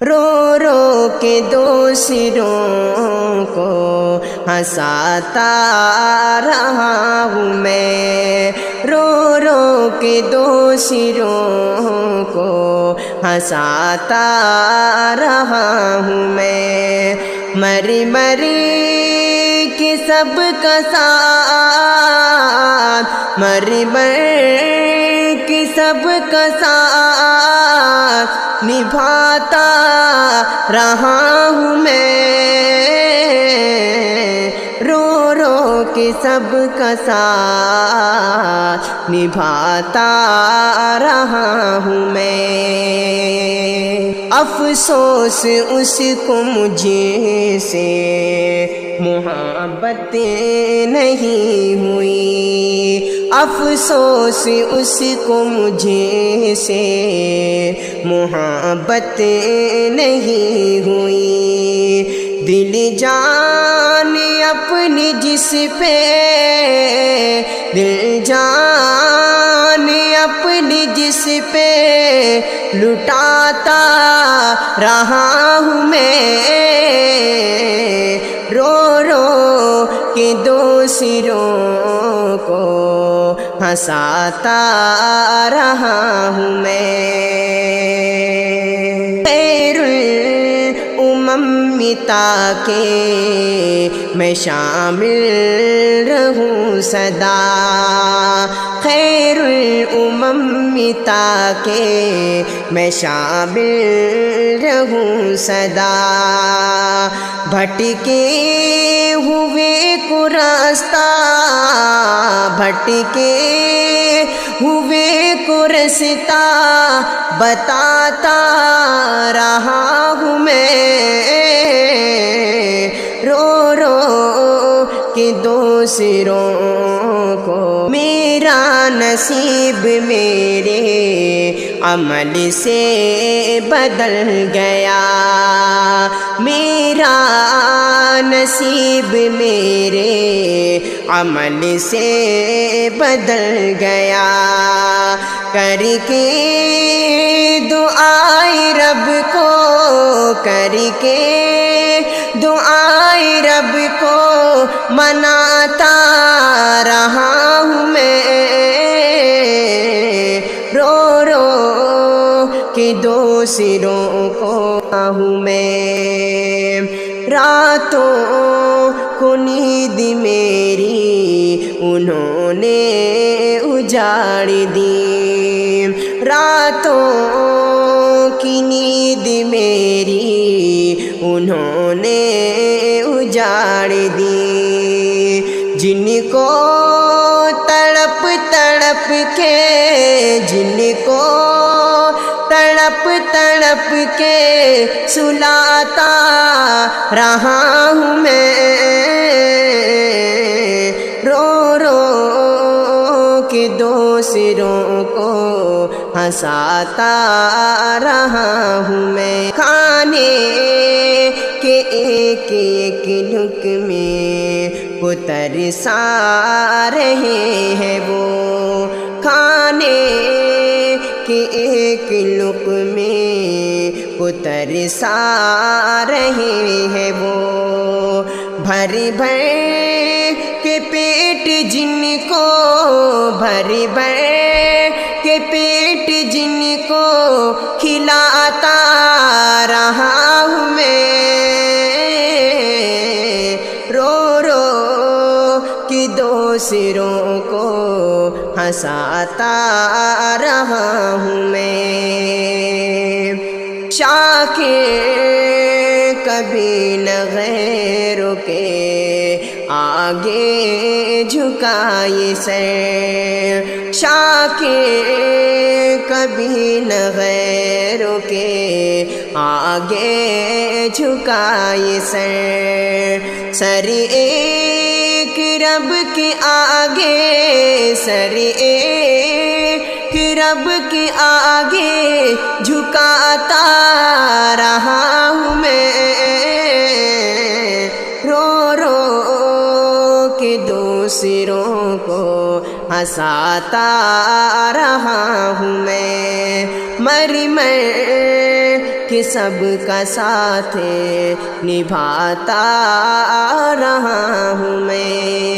رو رو کے دوسروں کو ہنساتا رہا ہوں میں، رو رو کے دوسروں کو ہنساتا رہا ہوں میں، مری مری کے سب کا ساتھ، مری مری کے سب کا ساتھ نبھاتا رہا ہوں میں، رو رو کے سب کا ساتھ نبھاتا رہا ہوں میں، افسوس اس کو مجھ سے محبت نہیں ہوئی، افسوس اس کو مجھ سے محبت نہیں ہوئی، دل جان اپنی جس پہ، دل جان اپنی جس پہ لٹاتا رہا ہوں میں، رو رو کے دوسروں کو ہنساتا رہا ہوں میں، خیر الامم تاکہ میں شامل رہوں سدا، خیر الامم تاکہ میں شامل رہوں سدا، بھٹکے ہوئے کو راستہ، بھٹکے ہوئے کو راستہ بتاتا رہا ہوں میں، رو رو کے دوسروں کو، میرا نصیب میرے عمل سے بدل گیا، میرا نصیب میرے عمل سے بدل گیا، کر کے دعائے رب کو، کر کے دعائے رب کو مناتا رہا ہوں میں، رو رو کے دوسروں کو ہوں میں، راتوں کو نیند میری انہوں نے اجاڑ دی، راتوں کی نیند میری انہوں نے اجاڑ دی، جن کو تڑپ تڑپ کے، جن کو تڑپ تڑپ کے سلاتا رہا ہوں میں، رو رو کے دوسروں کو ہنساتا رہا ہوں میں، کھانے کے ایک ایک لقمے کو ترسا رہے ہیں وہ، کھانے کے ایک لقمے کو ترسا رہے ہیں وہ، بھر بھر کے پیٹ جن کو، بھر بھر کے پیٹ جن کو کھلاتا رہا ہوں میں، رو رو کے دوسروں کو ہنساتا رہا ہوں میں، شاکر کبھی نہ غیروں کے آگے جھکائے سر، شاکر کبھی نہ غیروں کے آگے جھکائے سر، سر ایک رب کے آگے، سر ایک رب کے آگے جھکاتا رہا ہوں میں، رو رو کے دوسروں کو ہنساتا رہا ہوں میں، مر مر کے سب کا ساتھ نبھاتا رہا ہوں میں۔